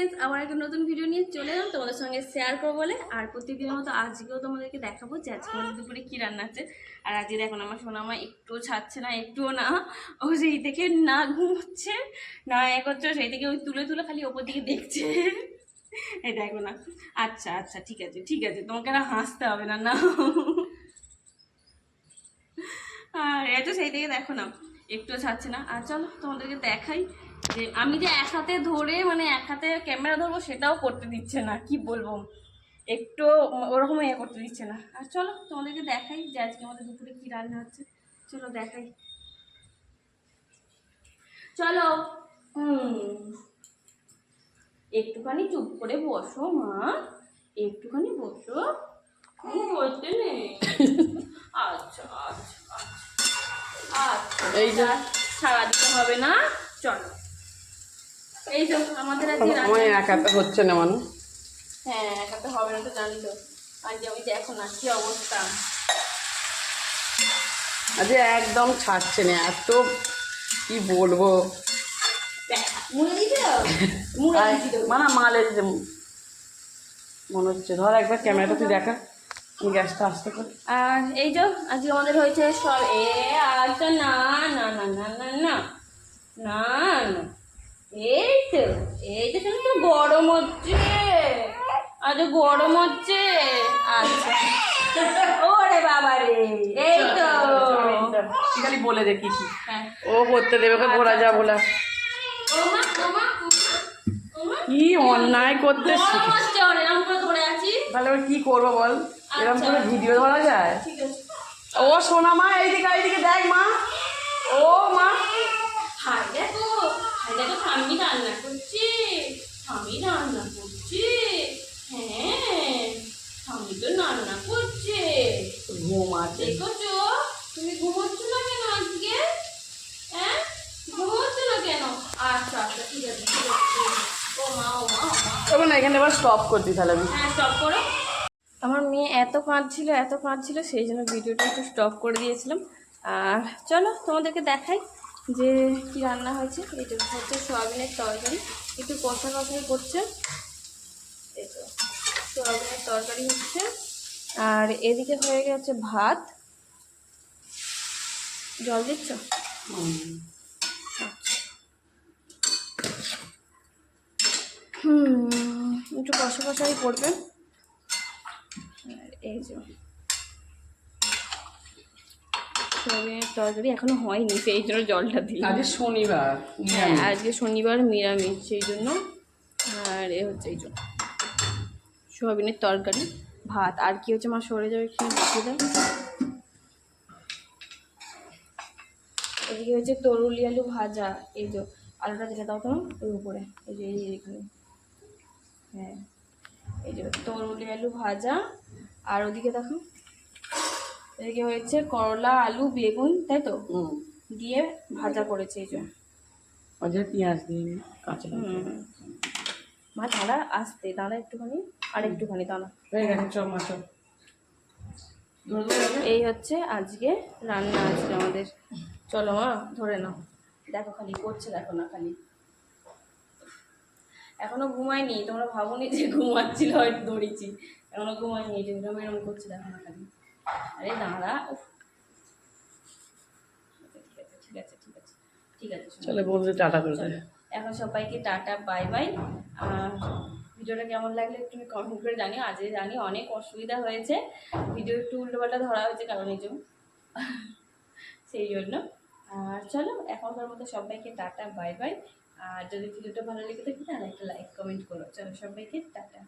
Friends, আবার একটা নতুন ভিডিও নিয়ে চলে এলাম তোমাদের সঙ্গে শেয়ার করবো বলে। আর প্রত্যেকদিনের মতো আজকেও তোমাদেরকে দেখাবো যে আজকে আমাদের দুপুরে কী রান্না আছে। আর আজকে দেখো আমার সোনামা একটুও ছাড়ছে না, একটুও না। ও সেই থেকে না ঘুমোচ্ছে না এ করছে, সেই থেকে ওই তুলে তুলে খালি ওপর দিকে দেখছে। এই দেখো না। আচ্ছা আচ্ছা ঠিক আছে ঠিক আছে, তোমাকে আর হাসতে হবে না, না। আর এটা সেই থেকে দেখো না একটুও ছাড়ছে না। আর চলো তোমাদেরকে দেখাই যে আমি যে এক হাতে ধরে মানে এক হাতে ক্যামেরা ধরবো সেটাও করতে দিচ্ছে না, কি বলবো, একটু ওরকম ইয়ে করতে দিচ্ছে না। আর চলো তোমাদেরকে দেখাই যে আজকে আমাদের দুপুরে কি রান্না হচ্ছে, চলো দেখাই, চলো। একটুখানি চুপ করে বসো মা, একটুখানি বসো, বলতে নেই। আচ্ছা আচ্ছা আচ্ছা, এইটা ছাড়া দিতে হবে না, চলো। এই তো আমাদের আজকে একাতে হচ্ছে না মানুষ। হ্যাঁ একাতে হবে না তো জানতো। আজকে আমি দেখো না কি অবস্থা, আজকে একদম ছাড়ছে না, এত কি বলবো। মানে মালে মনে হচ্ছে, ধর একবার ক্যামেরাটা তুই দেখা, গ্যাসটা আসতে কর। আর এই যে আজকে আমাদের হয়েছে সব আচ্ছা না না না না না না না না, এই তো শুধু গরম হচ্ছে, আজ গরম হচ্ছে। আচ্ছা ওরে বাবা রে, এই তো খালি বলে দে কি কি ও করতে দেবে, ওকে ঘোরা যা বলা। কি অন্যায় করতে তাহলে কি করবো বল, এরকম করে ভিডিও ধরা যায়? ও সোনা মা এইদিকে এইদিকে দেখ মা, ও মা হাই দেখো, হাই দেখো, আমি রান্না করছি, আমি রান্না করছি, হ্যাঁ আমি তো রান্না করছি। ঘুমাচ্ছে দেখছো তুমি ঘুমোচ্ছ না কেন আজকে? হ্যাঁ ঘুমোচ্ছ না কেন? আচ্ছা আচ্ছা ঠিক আছে ঠিক আছে। ও মা ও মা ও মা, তখন এখানে এবার স্টপ করতি তাহলে আমি। হ্যাঁ স্টপ করো। আমার মেয়ে এত কাঁদছিল সেই জন্য ভিডিওটা একটু স্টপ করে দিয়েছিলাম। আর চলো তোমাদেরকে দেখাই যে কি রান্না হয়েছে। এটা হচ্ছে সোয়াবিনের তরকারি, একটু কষা কষাই করছে, এই তো সোয়াবিনের তরকারি হচ্ছে। আর এদিকে হয়ে গেছে ভাত, জল দিচ্ছ? একটু কষা কষাই করবে। আর এই যে সোয়াবিনের তরকারি এখনো হয়নি, সেই জন্য জলটা দিলাম। আজকে শনিবার, হ্যাঁ আজকে শনিবার নিরামিষ সেই জন্য। আর এ হচ্ছে এই জন্য সোয়াবিনের তরকারি ভাত। আর কি হচ্ছে মা সরে যাবে একটু দেখিয়ে দেয়। এদিকে হচ্ছে তরুলি আলু ভাজা, এই যে আলুটা যেটা দাও তোমার ওই উপরে, এই যে এখানে, হ্যাঁ এই যে তরুলি আলু ভাজা। আর ওদিকে দেখো এদিকে হয়েছে করলা আলু বেগুন, তাই তো দিয়ে ভাজা করেছে এই যে, পেঁয়াজ দিয়ে কাঁচা মা দাঁড়া আসতে দাঁড়া একটুখানি, আর একটুখানি দাঁড়া হয়ে গেছে। চল মা চল। এই হচ্ছে আজকে রান্না আজকে আমাদের। চলো মা ধরে নাও, দেখো খালি করছে, দেখো না খালি এখনো ঘুমায়নি। তোমরা ভাবোনি যে ঘুমাচ্ছিল হয়তো দৌড়িয়েছি, এখনো ঘুমায়নি, এরকম এরকম করছে দেখো না খালি। আরে দাঁড়া, ঠিক আছে ঠিক আছে ঠিক আছে চলে বলতে টাটা করে দে। এখন সবাইকে টাটা বাই বাই। ভিডিওটা কেমন লাগলে একটু কমেন্ট করে জানিও। আজকে জানি অনেক অসুবিধা হয়েছে, ভিডিও একটু উল্টোপাল্টা ধরা হয়েছে কারণ এই জন্য, সেই জন্য। আর চলো এখনকার মতো সবাইকে টাটা বাই বাই। আর যদি ভিডিওটা ভালো লেগে থাকে তাহলে একটা লাইক কমেন্ট করো। চলো সবাইকে টাটা।